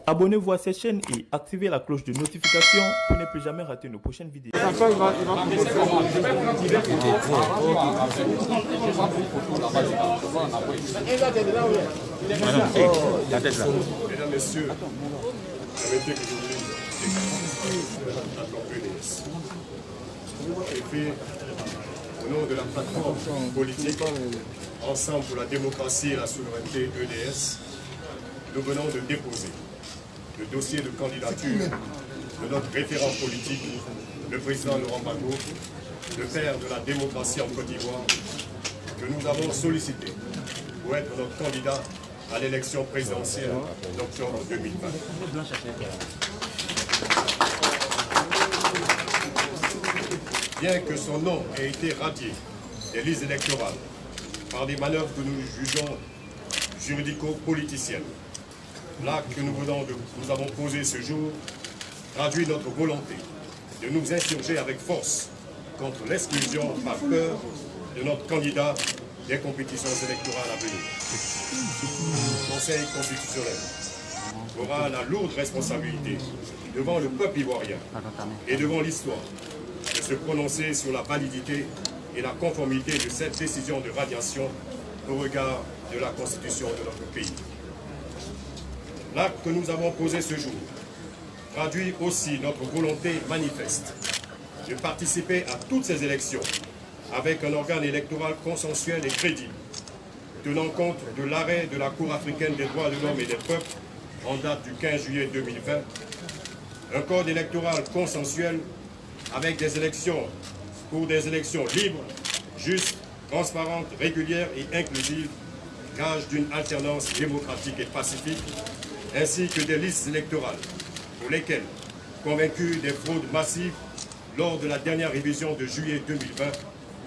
Abonnez-vous à cette chaîne et activez la cloche de notification pour ne plus jamais rater nos prochaines vidéos. Mesdames, Messieurs, permettez que je vous dise EDS. Et puis, au nom de la plateforme politique Ensemble pour la démocratie et la souveraineté EDS, nous venons de déposer le dossier de candidature de notre référent politique, le président Laurent Gbagbo, le père de la démocratie en Côte d'Ivoire, que nous avons sollicité pour être notre candidat à l'élection présidentielle d'octobre 2020. Bien que son nom ait été radié des listes électorales par des manœuvres que nous jugeons juridico-politiciennes, l'acte que nous avons posé ce jour traduit notre volonté de nous insurger avec force contre l'exclusion par peur de notre candidat des compétitions électorales à venir. Le Conseil constitutionnel aura la lourde responsabilité devant le peuple ivoirien et devant l'histoire de se prononcer sur la validité et la conformité de cette décision de radiation au regard de la Constitution de notre pays. L'acte que nous avons posé ce jour traduit aussi notre volonté manifeste de participer à toutes ces élections avec un organe électoral consensuel et crédible, tenant compte de l'arrêt de la Cour africaine des droits de l'homme et des peuples en date du 15 juillet 2020, un code électoral consensuel avec des élections pour des élections libres, justes, transparentes, régulières et inclusives, gage d'une alternance démocratique et pacifique, ainsi que des listes électorales pour lesquelles, convaincus des fraudes massives lors de la dernière révision de juillet 2020,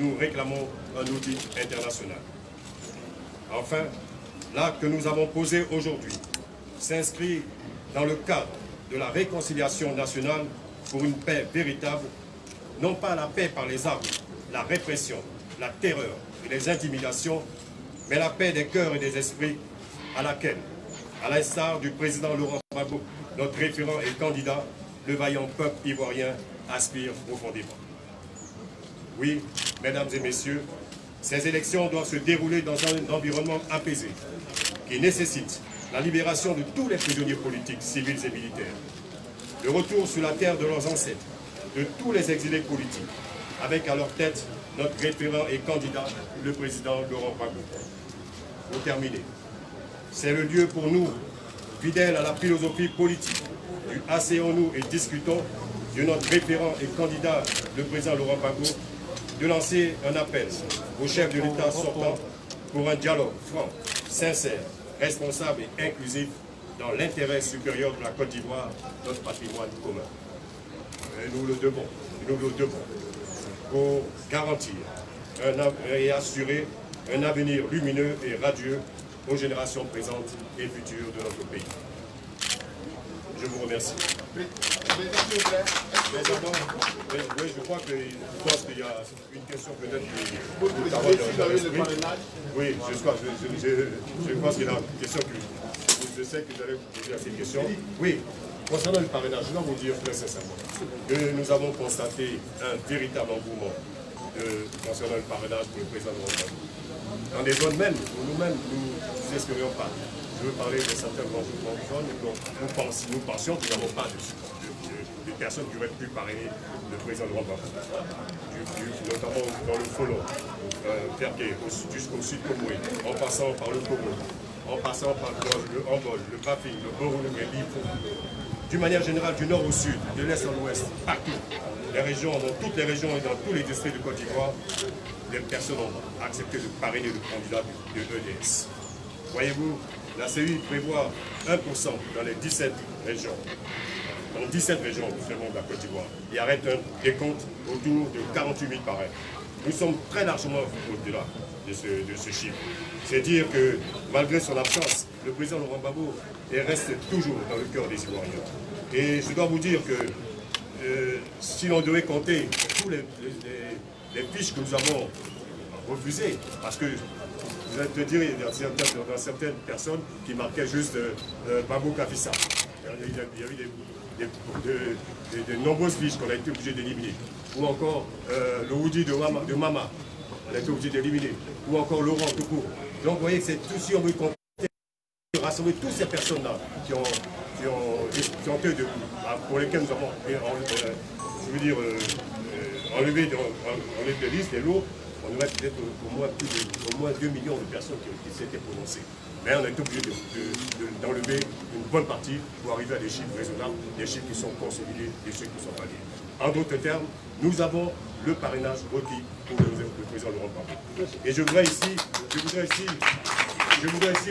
nous réclamons un audit international. Enfin, l'acte que nous avons posé aujourd'hui s'inscrit dans le cadre de la réconciliation nationale pour une paix véritable, non pas la paix par les armes, la répression, la terreur et les intimidations, mais la paix des cœurs et des esprits à laquelle, à l'instar du président Laurent Gbagbo, notre référent et candidat, le vaillant peuple ivoirien aspire profondément. Oui, mesdames et messieurs, ces élections doivent se dérouler dans un environnement apaisé, qui nécessite la libération de tous les prisonniers politiques, civils et militaires, le retour sur la terre de leurs ancêtres, de tous les exilés politiques, avec à leur tête notre référent et candidat, le président Laurent Gbagbo. Pour terminer, c'est le lieu pour nous, fidèles à la philosophie politique du asseyons-nous et discutons, de notre référent et candidat, le président Laurent Gbagbo, de lancer un appel au chef de l'État sortant pour un dialogue franc, sincère, responsable et inclusif dans l'intérêt supérieur de la Côte d'Ivoire, notre patrimoine commun. Et nous le devons pour garantir et assurer un avenir lumineux et radieux aux générations présentes et futures de notre pays. Je vous remercie. Oui, je crois qu'il y a une question peut-être oui, je pense qu'il y a une question que je sais que vous allez vous poser à cette question. Oui, concernant le parrainage, je dois vous dire très sincèrement que nous avons constaté un véritable engouement concernant le parrainage pour le président de la République. Dans des zones même où nous-mêmes nous n'espérions pas. Je veux parler de certaines zones où nous pensions que nous n'avons pas de personnes qui auraient pu parrainer le président de Rwanda, notamment dans le Folon, jusqu'au sud Komoué, en passant par le Congo, en passant par le Ambol, le Bafing, le Borou, le Lifo. D'une manière générale, du nord au sud, de l'est à l'ouest, partout, les régions, dans toutes les régions et dans tous les districts de Côte d'Ivoire, les personnes ont accepté de parrainer le candidat de EDS. Voyez-vous, la CEI prévoit 1% dans les 17 régions. Dans 17 régions différentes de la Côte d'Ivoire. Il arrête un décompte autour de 48 000 parrains. Nous sommes très largement au-delà de ce chiffre. C'est dire que malgré son absence, le président Laurent Gbagbo reste toujours dans le cœur des Ivoiriens. Et je dois vous dire que si l'on devait compter tous les fiches que nous avons refusées, parce que vous allez te dire, il y a certaines personnes qui marquaient juste Gbagbo Kafissa. Il y a eu de nombreuses fiches qu'on a été obligé d'éliminer. Ou encore le Woody de Mama, on a été obligé d'éliminer. Ou encore Laurent tout court. Donc vous voyez que c'est tout si on veut rassembler toutes ces personnes-là qui ont été pour lesquelles nous avons enlevé des listes, des lots. On aurait peut-être au moins 2 millions de personnes qui s'étaient prononcées. Mais on a été obligé d'enlever une bonne partie pour arriver à des chiffres raisonnables, des chiffres qui sont consolidés, des chiffres qui sont validés. En d'autres termes, nous avons le parrainage requis pour le président Laurent Gbagbo. Et je voudrais ici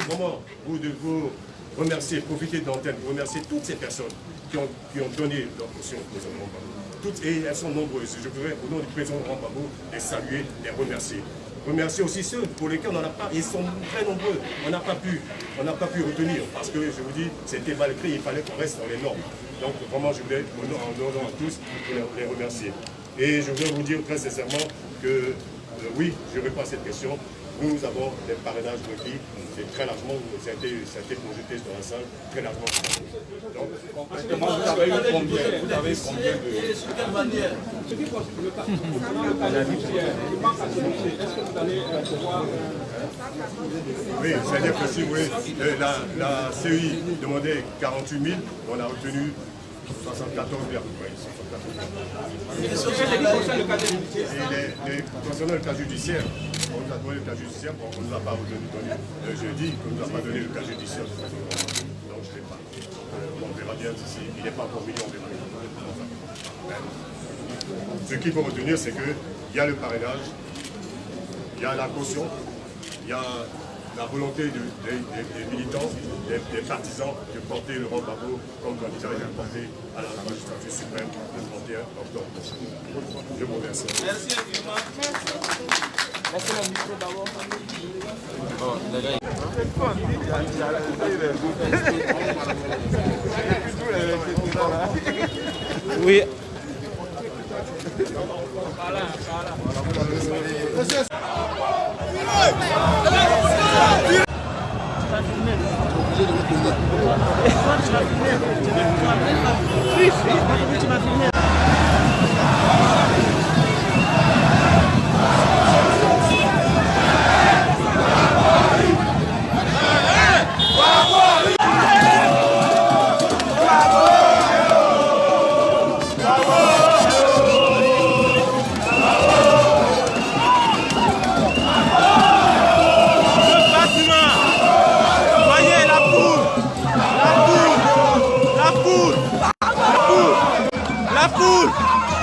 vraiment vous remercier, profiter de l'antenne, pour remercier toutes ces personnes qui ont donné leur caution au président Laurent Gbagbo. Et elles sont nombreuses. Je voudrais, au nom du président Laurent Gbagbo, les saluer, les remercier. Remercier aussi ceux pour lesquels on n'en a pas, ils sont très nombreux, on n'a pas pu retenir, parce que je vous dis, c'était mal écrit, il fallait qu'on reste dans les normes. Donc vraiment, je voulais, en nom à tous, les remercier. Et je voudrais vous dire très sincèrement que, oui, je réponds à cette question. Nous avons des parrainages requis, c'est très largement, ça a été projeté dans la salle, très largement. Donc, vous avez eu combien de... De quelle manière? Ce qui concerne le cas judiciaire, il manque à ce dossier. Est-ce que vous allez pouvoir... Oui, c'est-à-dire que si vous voulez, la CEI demandait 48 000, on a obtenu 74 000 à peu près. Concernant le cas judiciaire, on nous a donné le cas judiciaire, on ne nous a pas donné jeudi, on ne nous a pas donné le cas judiciaire. Donc je ne l'ai pas. On verra bien si il n'est pas encore mis, on verra. Ce qu'il faut retenir, c'est qu'il y a le parrainage, il y a la caution, il y a la volonté des militants, des partisans de porter Laurent Gbagbo comme candidat et de porter à la magistrature suprême le 31 octobre prochain. Je vous remercie. Merci infiniment. Laissez le micro d'abord. Oui.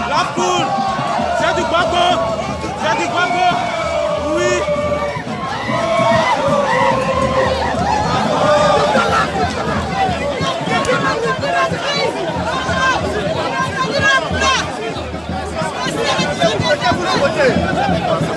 La poule, c'est du Gbagbo, oui. Vous